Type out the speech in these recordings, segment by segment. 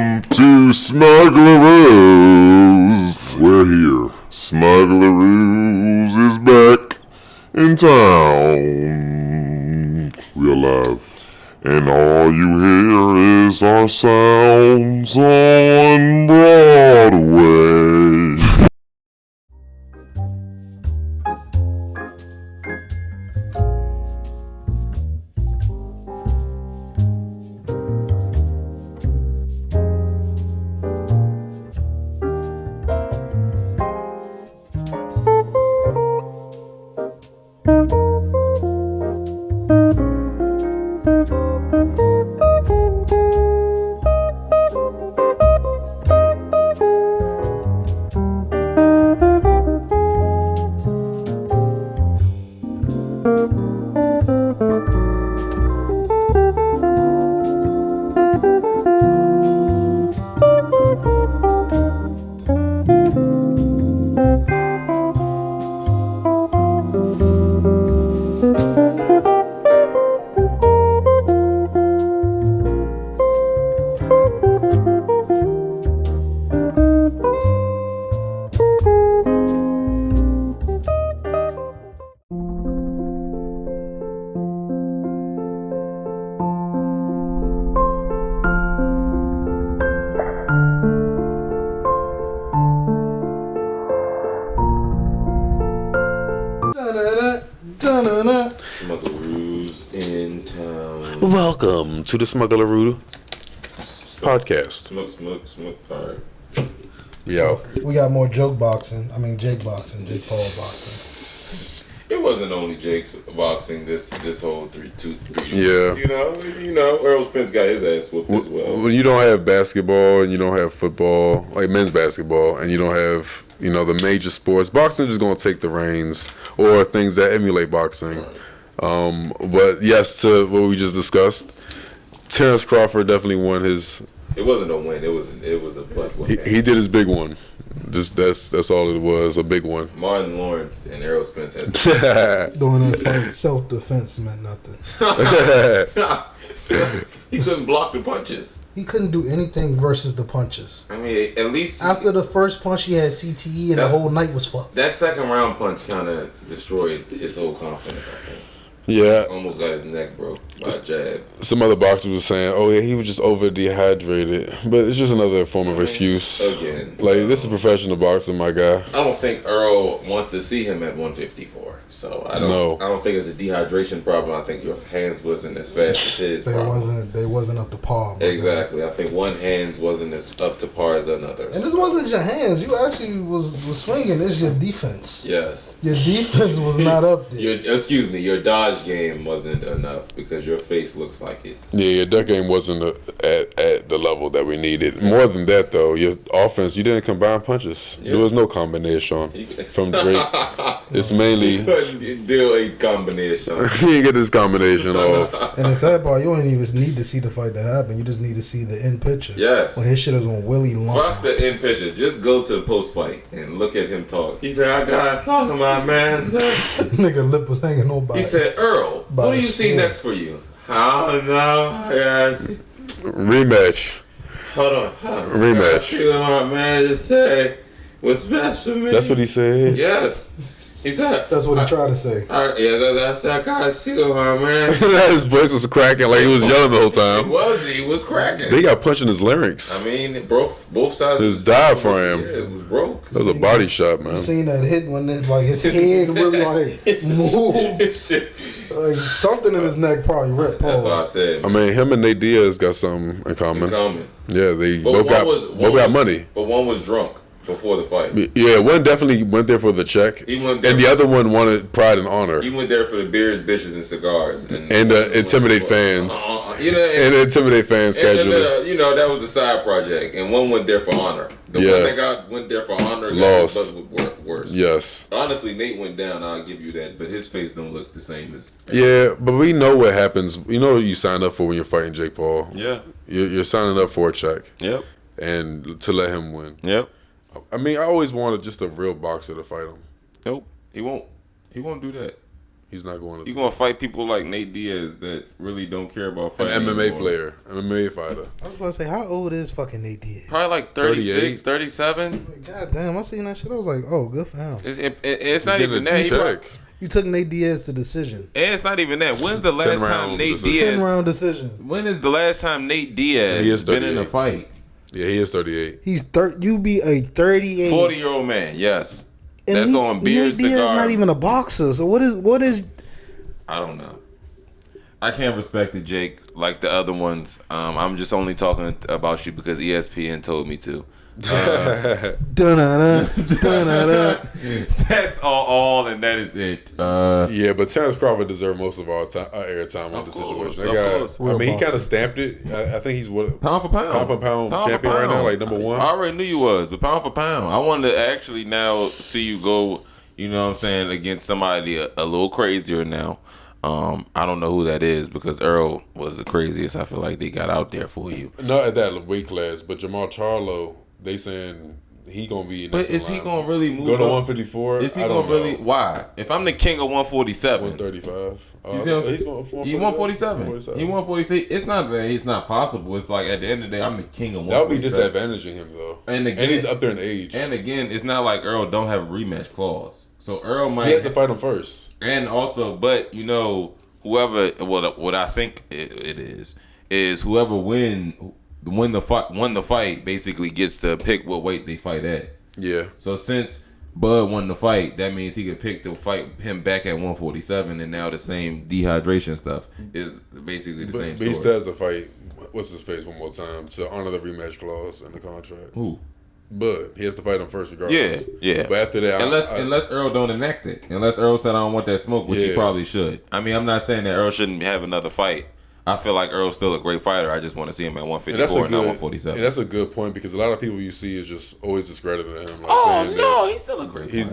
to Smuglaroos. We're here. Smuglaroos is back in town. We're alive. And all you hear is our sounds on Broadway. Smuglaroos in town. Welcome to the Smugglaroo podcast. Smug. Alright. We out. We got more Jake Paul boxing. It wasn't only Jake's boxing this whole 3-2-3. Yeah. You know, Earl Spence got his ass whooped as well. When you don't have basketball and you don't have football, like men's basketball, and you don't have, the major sports, boxing is just going to take the reins, or things that emulate boxing. Right. But yes, to what we just discussed, Terrence Crawford definitely won his. It wasn't a win. It was a butt win. He did his big one. That's all it was, a big one. Martin Lawrence and Errol Spence had Doing that fight, self-defense meant nothing. He couldn't block the punches. He couldn't do anything versus the punches. I mean, at least After the first punch, he had CTE and the whole night was fucked. that second round punch kind of destroyed his whole confidence, I think. Yeah. Almost got his neck broke by a jab. Some other boxers were saying, "Oh yeah, he was just over dehydrated," but it's just another form of excuse. Again, Like, this is professional boxing, my guy. I don't think Earl wants to see him at 154. So I don't think it's a dehydration problem. I think your hands wasn't as fast as his problem. They wasn't up to par. Exactly. I think one hand wasn't as up to par as another's. And this wasn't your hands. You actually was swinging. It's your defense. Yes. Your defense was not up there. Your dodge game wasn't enough because your face looks like it. Yeah, your duck game wasn't at the level that we needed. More than that, though, your offense, you didn't combine punches. Yeah. There was no combination from Drake. It's mainly You couldn't do a combination. you didn't get this combination off. And the sad part, you don't even need to see the fight that happened. You just need to see the end picture. Yes. When his shit is on Willie Long. Fuck the end picture. Just go to the post fight and look at him talk. He said, "I got talking about man." Nigga lip was hanging on by. He said, "Earl, what do you see next for you?" I don't know. Rematch. Hold on. Rematch. I see what my man just say what's best for me. That's what he said. Yes. He said. That's what he tried to say. That's that guy. See what my man. His voice was cracking like he was yelling the whole time. He was cracking. They got punched in his larynx. I mean, it broke both sides. His diaphragm. Yeah, it was broke. That was a body shot, man. You seen that hit when his head really moved. Like something in his neck probably ripped. That's what I said. I mean, him and Nate Diaz got something in common. Yeah, they both got money. But one was drunk before the fight. Yeah, one definitely went there for the check, and the other one wanted pride and honor. He went there for the beers, bitches, and cigars, and intimidate fans. And intimidate fans casually. That was the side project, and one went there for honor. The one that went there for honor lost. Worse. Yes. Honestly, Nate went down. I'll give you that, but his face don't look the same as. Yeah, but we know what happens. You know what you sign up for when you're fighting Jake Paul. Yeah. You're signing up for a check. Yep. And to let him win. Yep. I mean, I always wanted just a real boxer to fight him. Nope. He won't do that. He's not going to. You gonna fight people like Nate Diaz that really don't care about fighting. An MMA anymore. player, an MMA fighter. I was about to say, how old is fucking Nate Diaz? Probably like 36, 37. God damn, I seen that shit. I was like, oh, good for him. It's not even that. You took Nate Diaz to decision. And it's not even that. When's the last time Nate Diaz? 10-round decision. When is the last time Nate Diaz has been in a fight? Yeah, he is 38. He's you be a 38 40-year-old man. Yes, and that's on beer, Nate cigar. Diaz is not even a boxer. So what is? I don't know. I can't respect it, Jake, like the other ones. I'm just only talking about you because ESPN told me to. That's all, and that is it. Yeah, but Terrence Crawford deserved most of our airtime on the situation. That guy, I mean, he kind of stamped it. I think he's pound for pound champion right now, like number one. I already knew you was, but pound for pound. I wanted to actually now see you go. You know what I'm saying, against somebody a little crazier now. I don't know who that is because Earl was the craziest I feel like they got out there for you. Not at that weight class, but Jamal Charlo, they saying he gonna be. But is he gonna really move? Go to 154? Is he gonna really? Why? If I'm the king of 147, 135. You see he 147. He 146. It's not that it's not possible. It's like at the end of the day, I'm the king of 147. That would be disadvantaging him though. And again, he's up there in age. And again, it's not like Earl don't have a rematch clause. So Earl might. He has to fight him first. And also, but you know, whoever what I think it is whoever won the fight basically gets to pick what weight they fight at. Yeah. So since Bud won the fight, that means he could pick to fight him back at 147, and now the same dehydration stuff is basically the same story. But he still has to fight what's his face one more time to honor the rematch clause in the contract. Who? But he has to fight him first regardless. Yeah. But after that, unless Earl don't enact it, unless Earl said I don't want that smoke, which he probably should. I mean, I'm not saying that Earl shouldn't have another fight. I feel like Earl's still a great fighter. I just want to see him at 154 and not 147. And that's a good point because a lot of people you see is just always discrediting him. Like he's still a great fighter. He's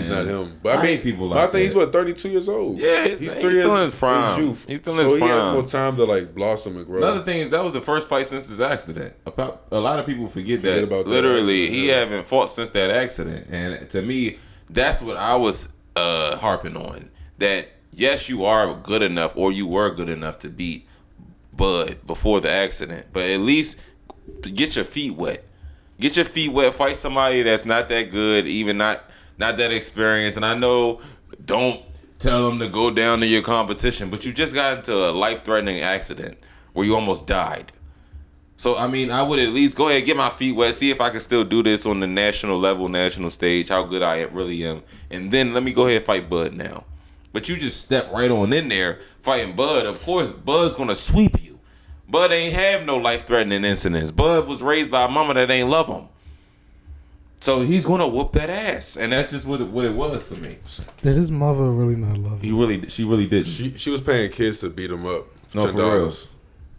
not him. But I hate people like that. I think he's 32 years old. Yeah, he's still in his prime. He's still in his prime. So he has more time to like blossom and grow. Another thing is that was the first fight since his accident. A lot of people forget that. About literally, he haven't fought since that accident. And to me, that's what I was harping on. That yes, you are good enough, or you were good enough to beat Bud before the accident, but at least get your feet wet. Get your feet wet. Fight somebody that's not that good, even not that experienced. And I know, don't tell them to go down to your competition, but you just got into a life-threatening accident where you almost died. So I mean, I would at least go ahead, get my feet wet, see if I can still do this on the national level, national stage, how good I really am, and then let me go ahead and fight Bud now. But you just step right on in there fighting Bud. Of course, Bud's gonna sweep you. Bud ain't have no life-threatening incidents. Bud was raised by a mama that ain't love him. So he's gonna whoop that ass, and that's just what it was for me. Did his mother really not love him? She really didn't. She was paying kids to beat him up. No, for real.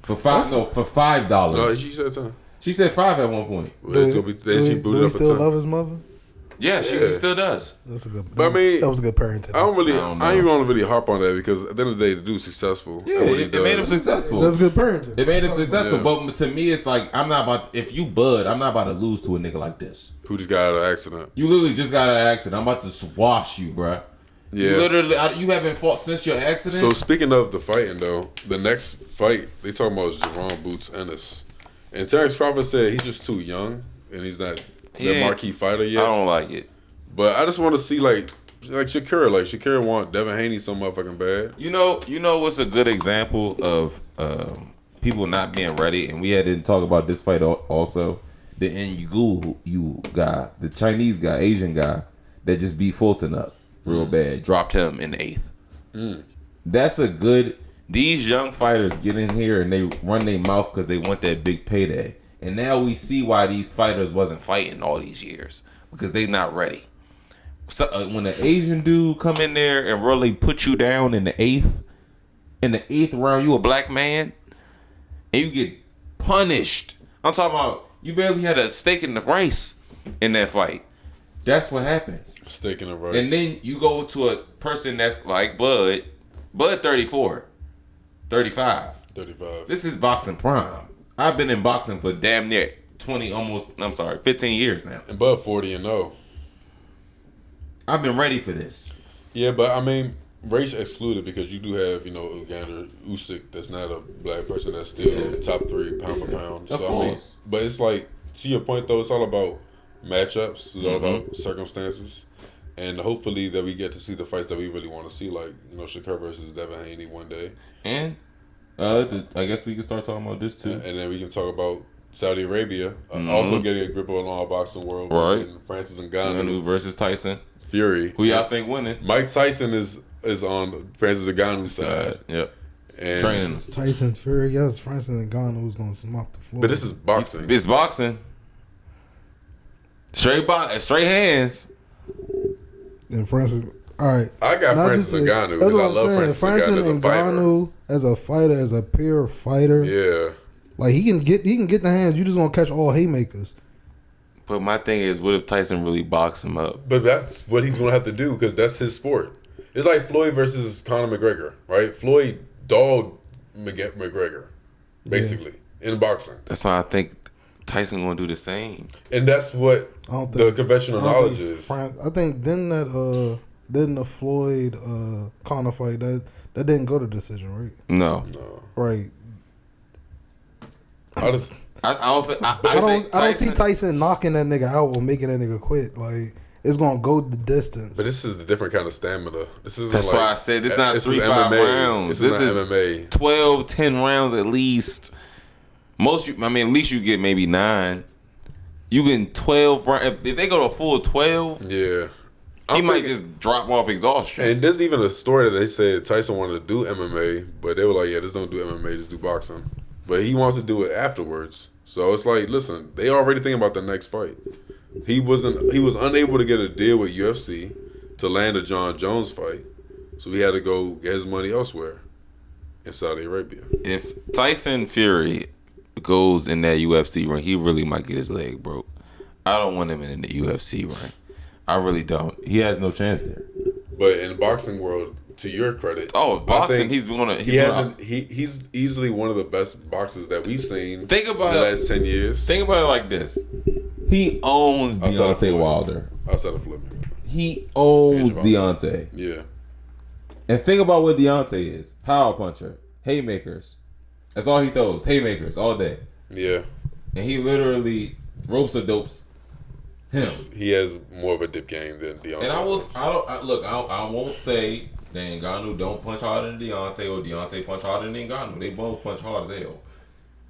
For $5. No, she said something. She said $5 at one point. Do he still love his mother? Yeah, she still does. That's a good. But I mean, that was a good parenting. I ain't want to really harp on that because at the end of the day, the dude's successful. Yeah, it made him successful. That's good parenting. It made him successful, but to me, it's like I'm not about. If you Bud, I'm not about to lose to a nigga like this. Who just got out of an accident? You literally just got out of an accident. I'm about to swash you, bruh. Yeah. You literally, you haven't fought since your accident. So speaking of the fighting though, the next fight they talking about is Jerome Boots Ennis, and Terrence Crawford said he's just too young and he's not the marquee fighter yet. I don't like it. But I just want to see like Shakira. Like Shakira want Devin Haney so motherfucking bad. You know what's a good example of people not being ready, and we didn't talk about this fight also. The Ngu guy, the Chinese guy, Asian guy that just beat Fulton up real bad, dropped him in the 8th. That's a good. These young fighters get in here and they run their mouth because they want that big payday, and now we see why these fighters wasn't fighting all these years because they not ready. So when an Asian dude come in there and really put you down in the 8th round, you a black man, and you get punished. I'm talking about you barely had a steak in the rice in that fight. That's what happens. Steak in the rice. And then you go to a person that's like Bud 34, 35. This is boxing prime. I've been in boxing for damn near 15 years now. And Bud 40-0. I've been ready for this. Yeah, but I mean, race excluded because you do have, Evander Usyk that's not a black person that's still top 3 pound for pound. Of course. But it's like, to your point though, it's all about matchups. It's all about circumstances. And hopefully that we get to see the fights that we really want to see, like, Shakur versus Devin Haney one day. And I guess we can start talking about this too. And then we can talk about Saudi Arabia also getting a grip on the boxing world. Right. And Francis Ngannou versus Tyson Fury. Who y'all think winning? Mike Tyson is on Francis Ngannou's side. Yep. And Training. Tyson Fury, yes, Francis Ngannou who's gonna smoke the floor. But this is boxing. It's boxing. Straight hands. And Francis, all right. I got Francis Ngannou. That's what I I'm love saying. Francis Ngannou as a fighter, as a pure fighter. Yeah. Like he can get the hands. You just gonna catch all haymakers. But my thing is, what if Tyson really box him up? But that's what he's gonna have to do because that's his sport. It's like Floyd versus Conor McGregor, right? Floyd dogged McGregor, basically, in boxing. That's why I think Tyson gonna do the same. And that's what the conventional knowledge is. I think didn't the Floyd Conor fight that didn't go to decision, right? No. Right. I don't see Tyson knocking that nigga out or making that nigga quit. Like it's gonna go the distance. But this is a different kind of stamina. That's why I said it's not 3-5 rounds. This is MMA. 12, 10 rounds at least. At least you get maybe 9. You getting 12 rounds. If they go to a full 12, yeah, he might just drop off exhaustion. And there's even a story that they said Tyson wanted to do MMA, but they were like, yeah, just don't do MMA, just do boxing. But he wants to do it afterwards. So it's like, listen, they already thinking about the next fight. He was unable to get a deal with UFC to land a John Jones fight. So he had to go get his money elsewhere in Saudi Arabia. If Tyson Fury goes in that UFC ring, he really might get his leg broke. I don't want him in the UFC ring. I really don't. He has no chance there. But in the boxing world, to your credit, boxing, he's easily one of the best boxers that we've seen. Think about the last 10 years. Think about it like this: he owns Deontay Wilder. Outside of flipping, he owns Deontay. Yeah. And think about what Deontay is: power puncher, haymakers. That's all he throws, haymakers all day. Yeah. And he literally ropes or dopes him. He has more of a dip game than Deontay. And I won't say that Ngannou don't punch harder than Deontay or Deontay punch harder than Ngannou. They both punch hard as hell.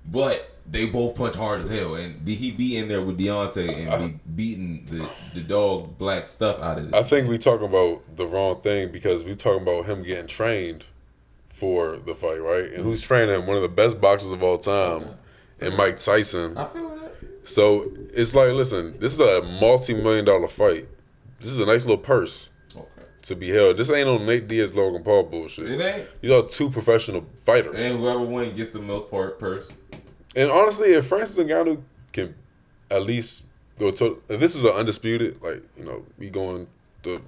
But they both punch hard as hell. And he be in there with Deontay and be beating the dog black stuff out of this. I think we talking about the wrong thing because we talking about him getting trained for the fight, right? And who's training him? One of the best boxers of all time, and Mike Tyson. I feel that. So it's like, listen, this is a multi-million-dollar fight. This is a nice little purse to be held. This ain't no Nate Diaz, Logan Paul bullshit. It ain't. These are 2 professional fighters. And whoever wins gets the most purse. And honestly, if Francis Ngannou can at least go to, if this was an undisputed, we going the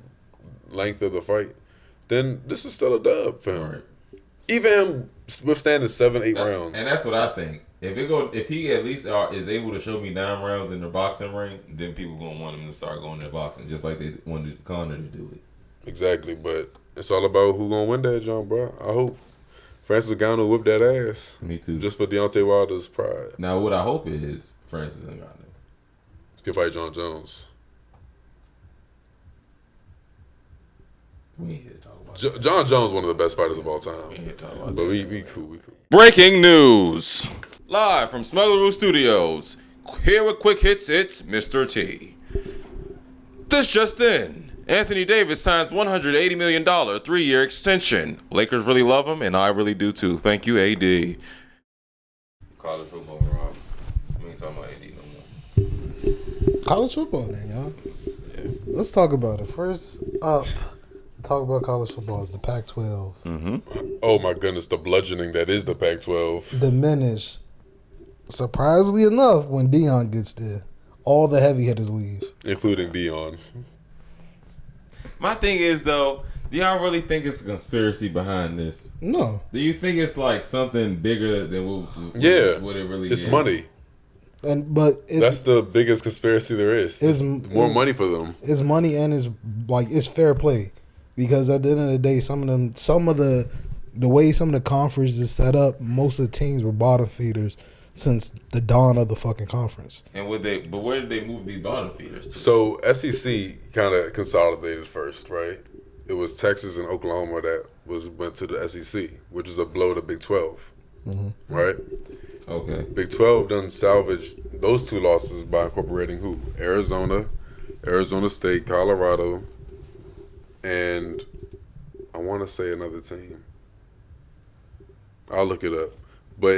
length of the fight, then this is still a dub for him. Right. Even him withstanding 7-8 rounds. And that's what I think. If he at least is able to show me 9 rounds in the boxing ring, then people gonna want him to start going to boxing, just like they wanted Conor to do it. Exactly, but it's all about who gonna win that, John, bro. I hope Francis Ngannou whip that ass. Me too. Just for Deontay Wilder's pride. Now, what I hope is Francis Ngannou can fight John Jones. We ain't here to talk about John Jones, one of the best fighters of all time. We ain't here to talk about but we cool. Breaking news. Live from Smugglaroo Studios. Here with quick hits, it's Mr. T. This just in. Anthony Davis signs $180 million 3-year extension. Lakers really love him, and I really do too. Thank you, AD. College football, Rob. We ain't talking about AD no more. College football, then, y'all. Yeah. Let's talk about it. First up, to talk about college football is the Pac-12. Mm-hmm. Oh my goodness, the bludgeoning that is the Pac-12. Diminish. Surprisingly enough, when Deion gets there, all the heavy hitters leave. Including Deion. My thing is, though, do y'all really think it's a conspiracy behind this? No. Do you think it's like something bigger than what it really is? It's money. But that's the biggest conspiracy there is. It's more money for them. It's money and it's fair play. because at the end of the day, some of the way some of the conferences is set up, most of the teams were bottom feeders since the dawn of the fucking conference. And where did they move these bottom feeders to? So SEC kind of consolidated first, right? It was Texas and Oklahoma that went to the SEC, which is a blow to Big 12, right? Okay. Big 12 done salvaged those two losses by incorporating who? Arizona State, Colorado, and I want to say another team. I'll look it up. But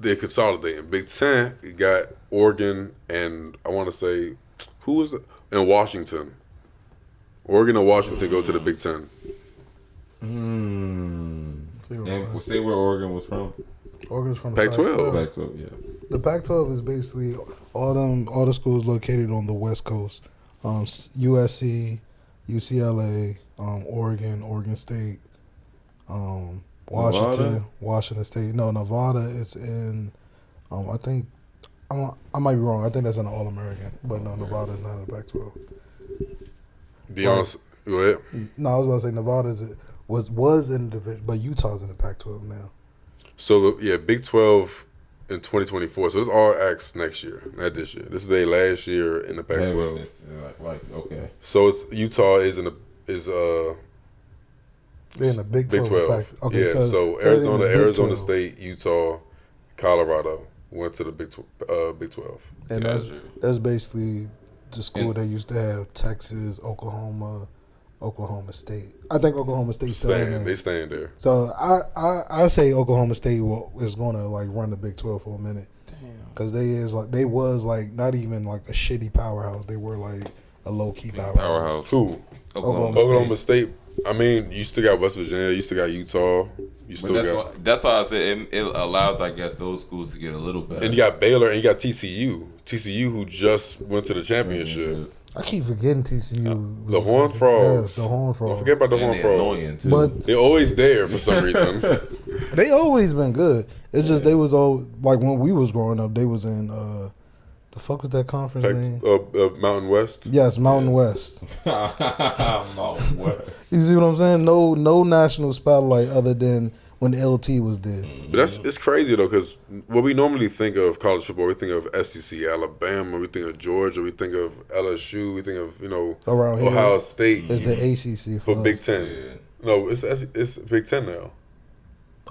they're consolidating. Big 10, you got Oregon and I want to say, who was it? And Washington. Oregon and Washington go to the Big 10. And say where Oregon was from. Oregon's from the Pac-12. Pac-12, yeah. The Pac-12 is basically all the schools located on the West Coast. USC, UCLA, Oregon State, Washington, Nevada? Washington State. No, Nevada is in. I think I might be wrong. I think that's an All-American, but no, Nevada is not in the Pac-12. Go ahead. No, I was about to say Nevada was in the division, but Utah's in the Pac-12 now. So, Big 12 in 2024. So, it's all acts next year, not this year. This is their last year in the Pac-12. Okay. So, it's Utah is They're in the Big 12. Big 12. Okay, yeah, so they're in the Big Arizona 12. State, Utah, Colorado went to the Big 12. And that's basically the school they used to have: Texas, Oklahoma State. I think Oklahoma State's still in there. They staying there. So I say Oklahoma State is going to like run the Big 12 for a minute. Damn. Because they was not even like a shitty powerhouse. They were like a low key powerhouse. Who? Oklahoma State. I mean, you still got West Virginia. You still got Utah. That's why I said it allows, I guess, those schools to get a little better. And you got Baylor and you got TCU. TCU who just went to the championship. I keep forgetting TCU. The Horned Frogs. Yes, the Horned Frogs. Don't forget about the Horned Frogs. But they're always there for some reason. They always been good. It's just they was all like when we was growing up. They was in the fuck was that conference name? Mountain West. Yes, Mountain West. Mountain West. You see what I'm saying? No national spotlight other than when LT was there. But it's crazy though, because what we normally think of college football, we think of SEC, Alabama, we think of Georgia, we think of LSU, we think of around here, Ohio State. It's the ACC for Big Ten. Yeah. No, it's Big Ten now.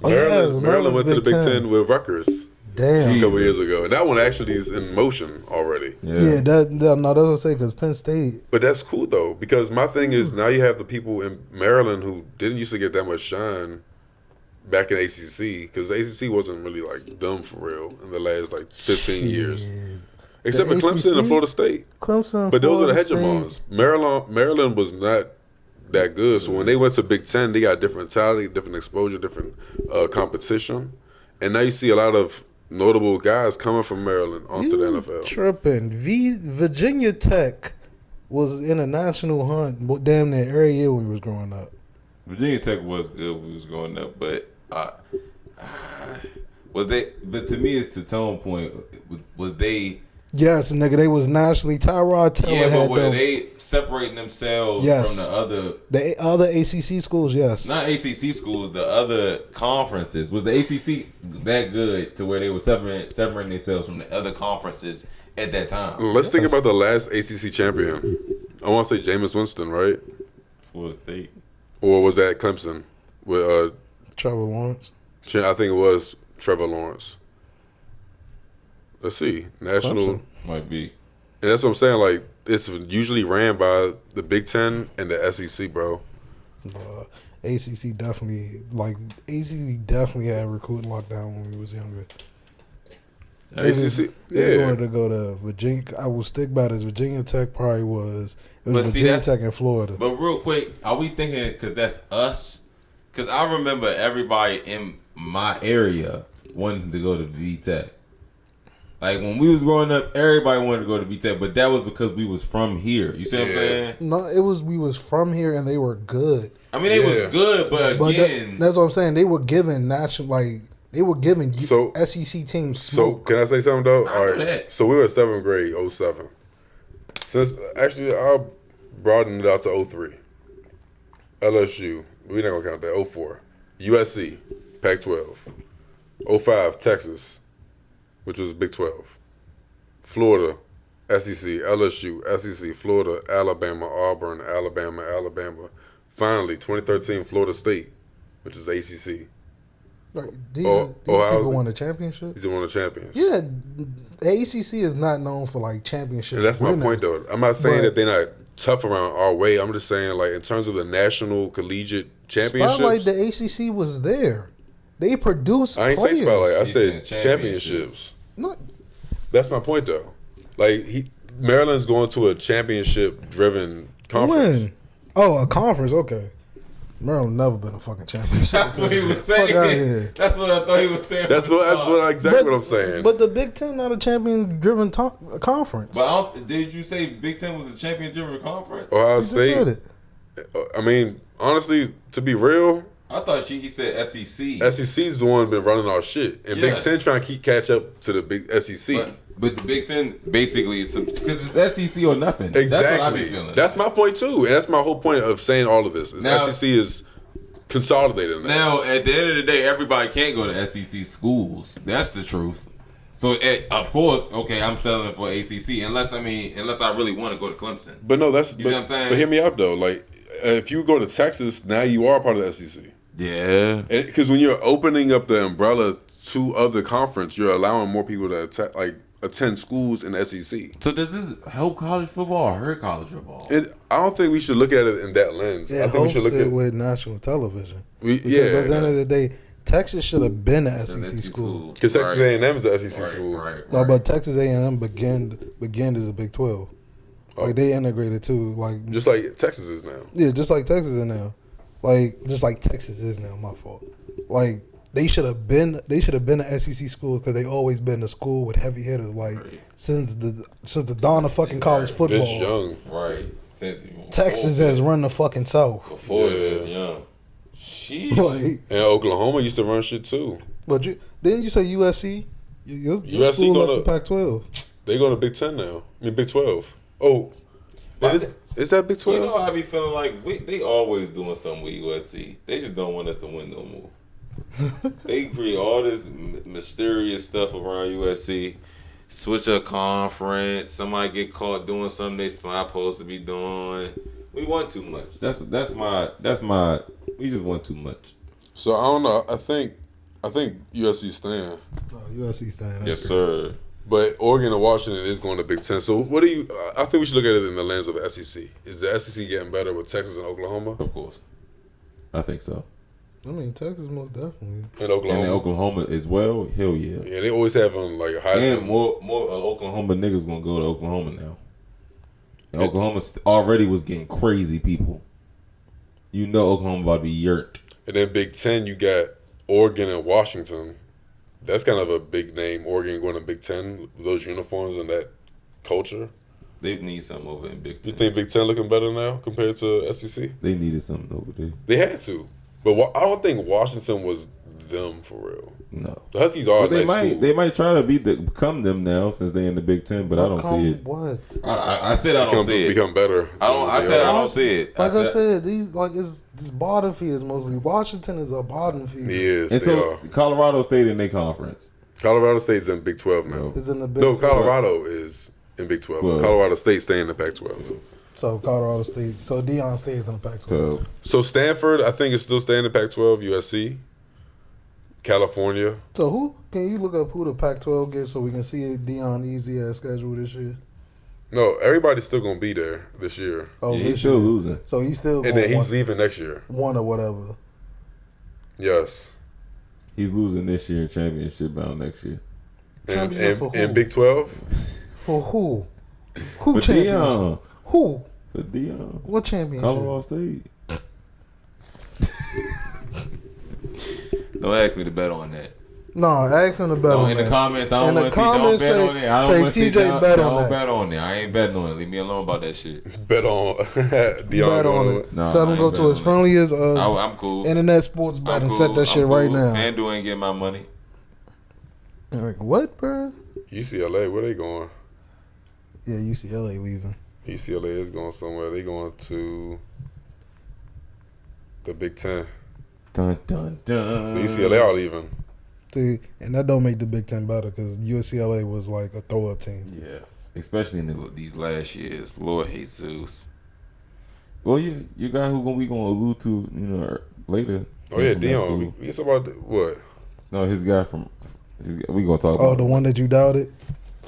Maryland went to the Big Ten with Rutgers. Damn. A couple years ago. And that one actually is in motion already. Yeah, that's what I say, because Penn State. But that's cool, though, because my thing is now you have the people in Maryland who didn't used to get that much shine back in ACC, because the ACC wasn't really, dumb for real in the last, 15 years. Except for Clemson and Florida State. But those are the hegemons. Maryland was not that good. So when they went to Big Ten, they got different talent, different exposure, different competition. And now you see a lot of notable guys coming from Maryland onto the NFL. Tripping. Virginia Tech was in a national hunt damn near every year when we was growing up. Virginia Tech was good when we was growing up, but was they? But to me, it's to Tone point. Was they? Yes, nigga, they was nationally. Tyrod Taylor yeah, had but were they separating themselves from the other ACC schools? Yes, not ACC schools. The other conferences. Was the ACC that good to where they were separating themselves from the other conferences at that time? Let's think about the last ACC champion. I want to say Jameis Winston, right? Florida State, or was that Clemson with Trevor Lawrence? I think it was Trevor Lawrence. Let's see. National Clemson. Might be. And that's what I'm saying. It's usually ran by the Big Ten and the SEC, bro. ACC definitely had recruiting lockdown when we was younger. They just wanted to go to Virginia. I will stick by this. Virginia Tech probably was. It was Virginia Tech and Florida. But real quick, are we thinking because that's us? Because I remember everybody in my area wanting to go to VTech. When we was growing up, everybody wanted to go to VTech, but that was because we was from here. You see what I'm saying? No, we was from here, and they were good. I mean, they was good, but again, that's what I'm saying. They were giving SEC teams smoke. So can I say something though? All right. So we were 7th grade, 07. Since actually, I'll broaden it out to 03. LSU. We're not gonna count that. 04. USC, Pac-12. 05, Texas, which was Big 12. Florida, SEC, LSU, SEC, Florida, Alabama, Auburn, Alabama. Finally, 2013, Florida State, which is ACC. Like, these people won the championship. These are one of the champions. Yeah, the ACC is not known for like championship. And that's my winners. point, though. I'm not saying that they're not tough around our way. I'm just saying, like, in terms of the national collegiate championships. Spotlight, the ACC was there. They produced I ain't players. say spotlight. I He said said championships. No, That's my point, though. Like, Maryland's going to a championship-driven conference. when? Oh, a conference. Okay. Maryland never been a fucking championship. That's what he was Fuck outta here. saying. That's what I thought he was saying. Exactly what I'm saying. But the Big Ten not a champion-driven conference. But did you say Big Ten was a champion-driven conference? Ohio You just said State. it. I mean, honestly, to be real, I thought he said SEC. SEC's the one been running our shit, and Yes. Big Ten trying to catch up to the big SEC. But the Big Ten basically is because it's SEC or nothing. Exactly. That's what I be feeling. That's my point too, and that's my whole point of saying all of this. Is Now- SEC is consolidated now. Now, at the end of the day, everybody can't go to SEC schools. That's the truth. So, of course, okay, I'm selling for ACC unless I really want to go to Clemson. But no, that's You see what I'm saying? But hear me out though. Like, if you go to Texas, now you are part of the SEC. Yeah. Because when you're opening up the umbrella to other conference, you're allowing more people to attend schools in the SEC. So does this help college football or hurt college football? I don't think we should look at it in that lens. It I think we should helps look it at with national television. because At the end of the day, Texas should have been an SEC school. Texas A&M is a SEC Right, school. Right. No, but Texas A&M began as a Big 12. Like they integrated too. Like Just like Texas is now. yeah, just like Texas is now. Just like Texas is now. My fault. Like they should have been an SEC school because they always been a school with heavy hitters. Like since the dawn of fucking college football. Vince Young. Right. Since Texas has run the fucking South. before Yeah. it was young. Sheesh. Like, And Oklahoma used to run shit too. but didn't you say USC? Your USC school gonna- left the Pac-12. They go to Big 10 now. I mean Big 12. Oh, is that Big 12? You know, I be feeling like they always doing something with USC. They just don't want us to win no more. They create all this mysterious stuff around USC. Switch a conference. Somebody get caught doing something they not supposed to be doing. We want too much. That's my. We just want too much. So I don't know. I think USC staying. Oh, USC staying. Yes, sir. But Oregon and Washington is going to Big 10. So what do you? I think we should look at it in the lens of the SEC. Is the SEC getting better with Texas and Oklahoma? Of course. I think so. I mean, Texas most definitely. And Oklahoma. And Oklahoma as well. Hell yeah. Yeah, they always have on like a high. And more Oklahoma niggas gonna go to Oklahoma now. And Oklahoma already was getting crazy people. You know Oklahoma about to be yurt. And then Big 10, you got Oregon and Washington. That's kind of a big name. Oregon going to Big 10, those uniforms and that culture. They need something over in Big You Ten. think Big 10 looking better now compared to SEC? They needed something over there. They had to. But I don't think Washington was them for real. No. The Huskies are But a nice school. they might try to become them now since they in the Big Ten, but I don't see it. What? I said I don't see it. Become better. I said I don't see it. Like I said, these it's bottom feeders mostly. Washington is a bottom feeder. He is. And They so are. Colorado stayed in their conference. Colorado State's in Big 12 now. It's in the Big No, 12. Colorado is in Big 12. Well. Colorado State stay in the Pac-12. So Colorado State. So Deion stays in the Pac-12. So So Stanford, I think, is still staying in the Pac-12. USC, California. So who can you look up who the Pac-12 gets so we can see Deion easy ass schedule this year? No, everybody's still gonna be there this year, Oh, he's this still year. losing. So he's still and going then he's leaving next year. one or whatever. Yes, He's losing this year, championship bound next year. Championship for who? and Big 12. For who? Who For championship? Deion. Who? For Deion. What championship? Colorado State. Don't ask me to bet on that. No, ask him to bet on In the that. comments, I In don't the want to see. Don't comments, bet say- on it. I say don't want to see. TJ bet on Don't that. bet on it. I ain't betting on it. Leave me alone about that shit. Bet on Deion. Bet on going it. No, Tell I him go ain't to betting his on it. friendliest I'm cool. internet sports bet I'm and cool. set that shit I'm right cool. now. FanDuel ain't getting my money. Like, what, bro? UCLA, where they going? Yeah, UCLA leaving. UCLA is going somewhere. They going to The Big Ten. Dun dun dun. So UCLA are leaving. See, and that don't make the Big Ten better because UCLA was like a throw-up team. Yeah, especially in these last years. Lord Jesus. Well, yeah, you got who we gonna allude to, later. Oh yeah, Dion. We talk about what? No, his guy we gonna talk about. Oh, the one that you doubted?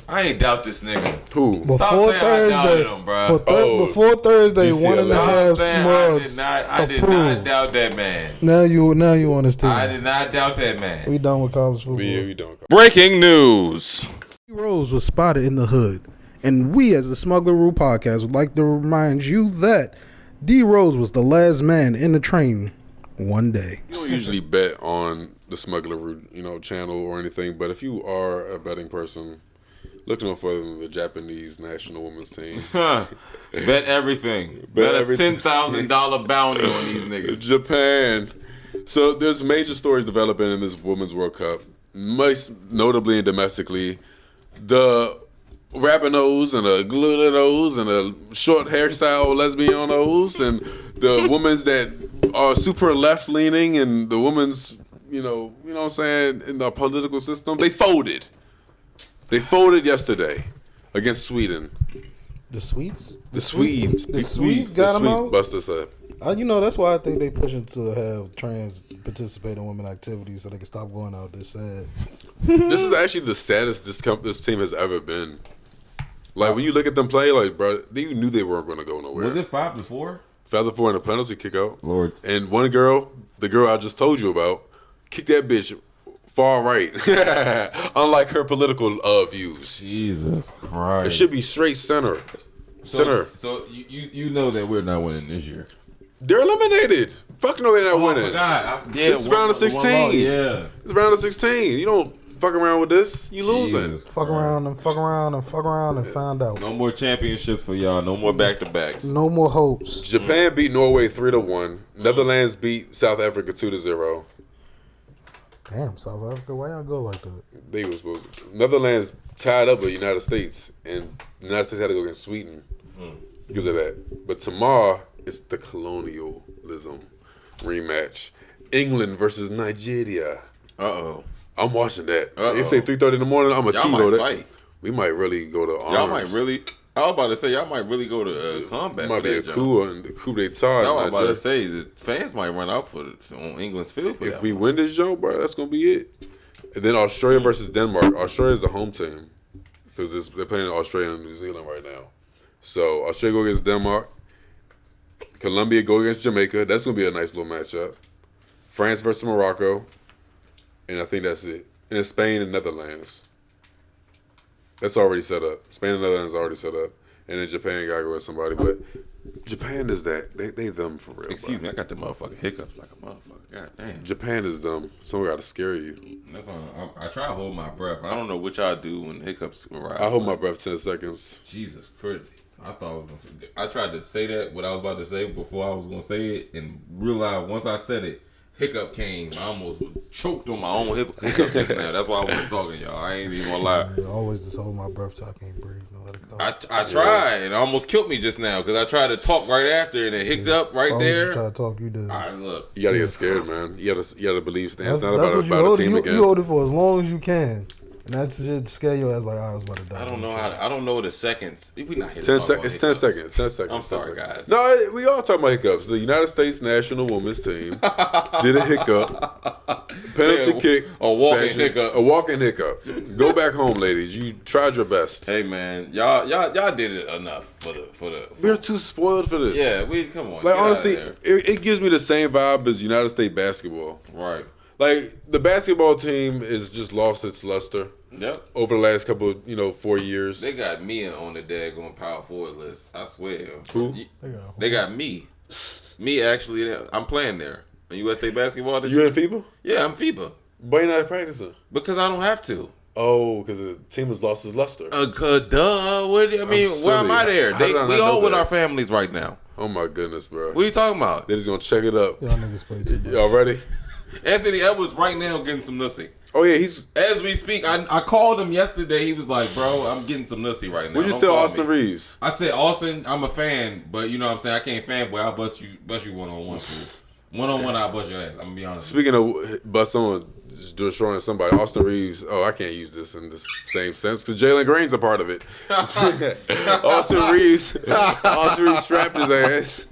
I ain't doubt this nigga. Who? Before Stop saying I doubted Thursday, him, bro. Before Thursday, UCLA. 1.5 Smugs. I did not doubt that man. Now you on his team. I did not doubt that man. We done with college football. We don't. Breaking news. D Rose was spotted in the hood, and we as the Smuglaroo podcast would like to remind you that D Rose was the last man in the train one day. You don't usually bet on the Smuglaroo, channel or anything, but if you are a betting person, look no further than the Japanese national women's team. Bet everything. Bet Bet a everything. $10,000 bounty on these niggas. Japan. So there's major stories developing in this Women's World Cup, most notably and domestically. The rabinos and the glutanos and the short hairstyle lesbianos and the women's that are super left leaning and the women's, you know what I'm saying, in the political system, they folded. They folded yesterday against Sweden. The Swedes? The Swedes. The Swedes got them out? Bust us up. That's why I think they pushing to have trans participate in women activities so they can stop going out this sad. This is actually the saddest this team has ever been. Like, when you look at them play, like, bro, you knew they weren't going to go nowhere. Was it 5-4? 5-4 in a penalty kick out. Lord. And one girl, the girl I just told you about, kicked that bitch far right. Unlike her political views. Jesus Christ. It should be straight center. Center. So you know that we're not winning this year. They're eliminated. Fuck no, they're not winning. I forgot. This is round of 16. Yeah. It's round of 16. You don't fuck around with this. You losing. Jesus Fuck around and fuck around and fuck around and find out. No more championships for y'all. No more back-to-backs. No more hopes. Japan beat Norway 3-1. Netherlands beat South Africa 2-0. Damn, South Africa, why y'all go like that? They were supposed to. Netherlands tied up with the United States, and the United States had to go against Sweden because of that. But tomorrow, it's the colonialism rematch. England versus Nigeria. Uh-oh. I'm watching that. Uh-oh. They say 3:30 in the morning. I'm a Y'all team might over fight. We might really go to arms. Y'all might really... I was about to say, y'all might really go to combat. It might for be a that, coup and a coup d'etat. Y'all was about to say, the fans might run out on England's field for If that we one. win this show, bro, that's gonna be it. And then Australia versus Denmark. Australia is the home team because they're playing in Australia and New Zealand right now. So Australia go against Denmark. Colombia go against Jamaica. That's gonna be a nice little matchup. France versus Morocco, and I think that's it. And then Spain and Netherlands. That's already set up. Spain and Netherlands already set up, and then Japan gotta go with somebody. But Japan is that they them for real. Excuse bro. me, I got the motherfucking hiccups like a motherfucker. God damn. Japan is them. Someone gotta scare you. That's why I try to hold my breath. I don't know what y'all do when hiccups arrive. I hold my breath 10 seconds. Jesus Christ. I tried to say that, what I was about to say before I was going to say it, and realized once I said it, hiccup came. I almost choked on my own hiccup just now. That's why I wasn't talking, y'all. I ain't even going to lie. I always just hold my breath till I can't breathe and let it go. I tried, and it almost killed me just now because I tried to talk right after, and it hiccuped up right there. Try to talk, you did. All right, look. You gotta get scared, man. You gotta believe. It's That's not what you about a hold team it. again. You hold it for as long as you can, and that's just scare your ass like I was about to die. I don't know I don't know the seconds. We not here to 10 talk about seconds. 10 hiccups. seconds. 10 seconds. I'm 10 sorry, seconds. guys. No, we all talking about hiccups. The United States national women's team did a hiccup, penalty Yeah, kick, a walking fashion. hiccup. A walking hiccup. Go back home, ladies. You tried your best. Hey man, y'all did it enough for the. We're too spoiled for this. Yeah, we come on. Like get honestly, out of there. it gives me the same vibe as United States basketball. Right. Like the basketball team is just lost its luster Yep. over the last couple, 4 years. They got me on the daggone power forward list. I swear. Who? They got me. Me actually. I'm playing there in USA basketball. This You year. in FIBA? Yeah, I'm FIBA But you're not practicing. because I don't have to. Oh, because the team has lost its luster. Duh. What? I mean, where am silly. I there? How did I We not all know with that? our families right now. Oh my goodness, bro. What are you talking about? They're just gonna check it up. Y'all niggas play too much. Y'all ready? Anthony Edwards right now getting some nussy. Oh yeah, he's. As we speak, I called him yesterday. He was like, "Bro, I'm getting some nussy right now." What'd you Don't tell call Austin me. Reeves? I said, Austin, I'm a fan, but you know what I'm saying? I can't fanboy. I'll bust you one on one. 1-on-1, I'll bust your ass. I'm gonna be honest. Speaking of bust someone destroying somebody, Austin Reeves. Oh, I can't use this in the same sense because Jalen Green's a part of it. Austin Reeves strapped his ass,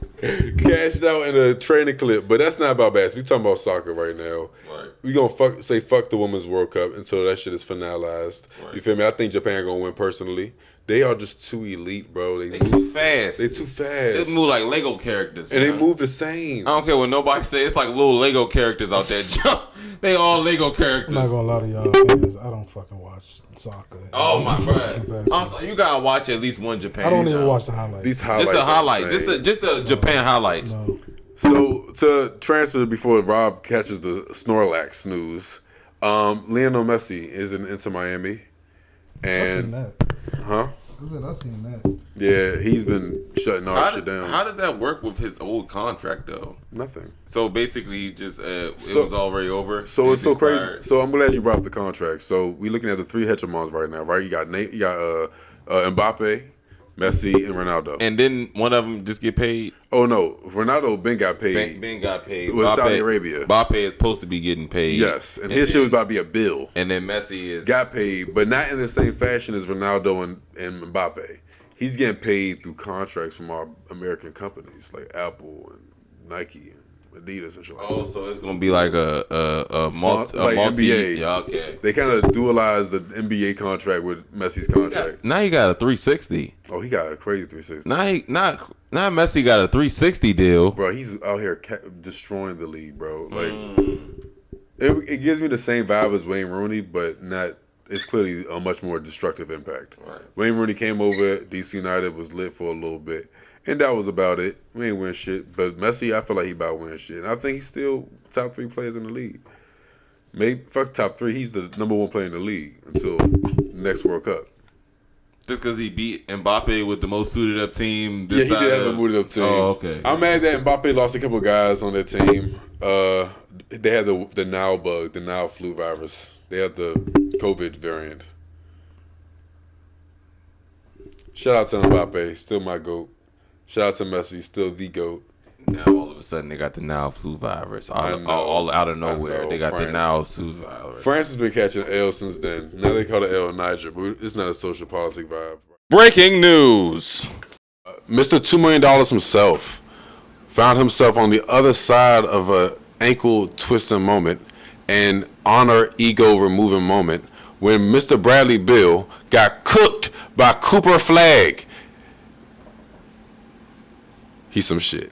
cashed out in a training clip. But that's not about basketball. We talking about soccer right now. Right. We gonna say fuck the Women's World Cup until that shit is finalized. Right. You feel me? I think Japan gonna win personally. They are just too elite, bro. They too fast. They too fast. They move like Lego characters. And they move the same. I don't care what nobody say. It's like little Lego characters out there. They all Lego characters. I'm not gonna lie to y'all fans. I don't fucking watch soccer. Oh my god! I'm sorry, you gotta watch at least one Japan. I don't even watch the highlights. These highlights. Just a highlight. Just the Japan highlights. No. So to transfer before Rob catches the Snorlax snooze, Lionel Messi is in Inter Miami, I seen and that. huh? I seen that. Yeah, he's been shutting our shit down. How does that work with his old contract though? Nothing. So basically, just it was already over. So it's so crazy. Expired. So I'm glad you brought up the contract. So we looking at the three hegemons right now, right? You got Mbappe, Messi, and Ronaldo. And then one of them just get paid. Oh no, Ronaldo Ben got paid. Ben got paid. With Saudi Arabia. Mbappe is supposed to be getting paid. Yes, and his shit was about to be a bill. And then Messi got paid, but not in the same fashion as Ronaldo and Mbappe. He's getting paid through contracts from our American companies like Apple and Nike and Adidas and shit like that. Oh, so it's gonna be like a multi NBA. Yeah, okay. They kind of dualized the NBA contract with Messi's contract. Now he got a 360. Oh, he got a crazy 360. Now Messi got a 360 deal. Bro, he's out here destroying the league, bro. Like it gives me the same vibe as Wayne Rooney, but not. It's clearly a much more destructive impact. Right. Wayne Rooney came over, DC United was lit for a little bit, and that was about it. We ain't win shit. But Messi, I feel like he about to win shit. And I think he's still top 3 players in the league. Maybe fuck top 3. He's the number 1 player in the league until next World Cup. Just because he beat Mbappe with the most suited up team. Yeah, he did have a suited up team. Oh, okay. I'm mad that Mbappe lost a couple of guys on their team. They had the Nile bug, the Nile flu virus. They had the COVID variant. Shout out to Mbappe, still my GOAT. Shout out to Messi, still the GOAT. Now all of a sudden they got the Nile flu virus. All out of nowhere. They got the Nile flu virus. France has been catching L since then. Now they call it L Niger, but it's not a social politic vibe. Breaking news. Mr. $2 million himself found himself on the other side of a ankle twisting moment and honor ego removing moment when Mr. Bradley Beal got cooked by Cooper Flagg. He's some shit.